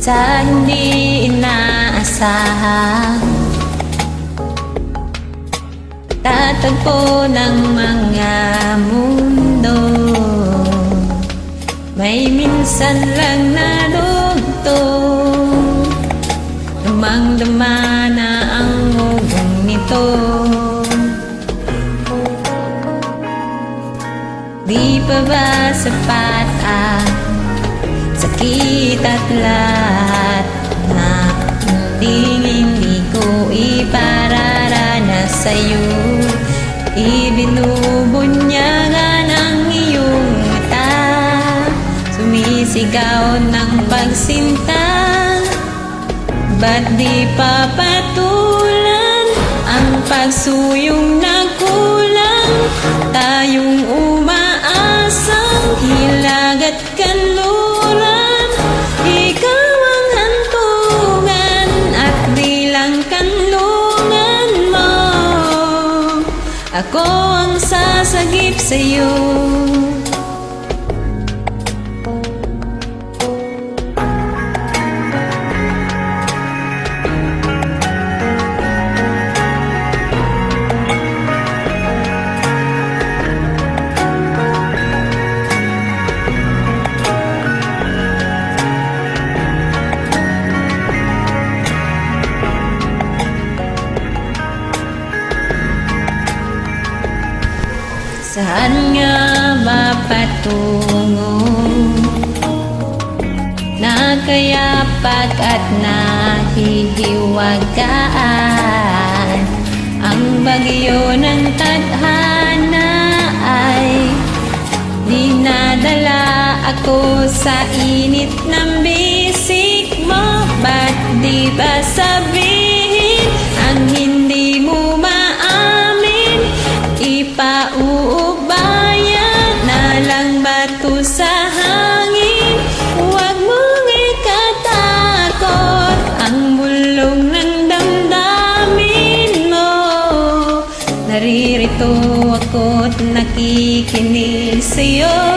sa hindi inaasahan, tatagpo ng mga mundo. May minsan lang nadugtong, damang-dama na ang ugong nito. Di pa ba sapat ang sakit at lahat na hindi ko ipararanas sa'yo? Ibinubunyagan ang iyong mata, sumisigaw ng pagsinta. Ba't di pa patulan ang pagsuyong na kulang? Tayong umaasang hilag at kanluran, ikaw ang hantungan at bilang kanlungan mo. Ako ang sasagip sa'yo. Saan nga ba patungo? Nakayapak at nahihiwagaan, ang bagyo ng tadhana ay dinadala ako sa init ng bisig mo. Ba't di ba sabihin ang hindi mo maamin? Ipauubayan na lang bato sa hangin. Huwag mong ikatakot ang bulong ng damdamin mo. Naririto ako't nakikinig sa'yo.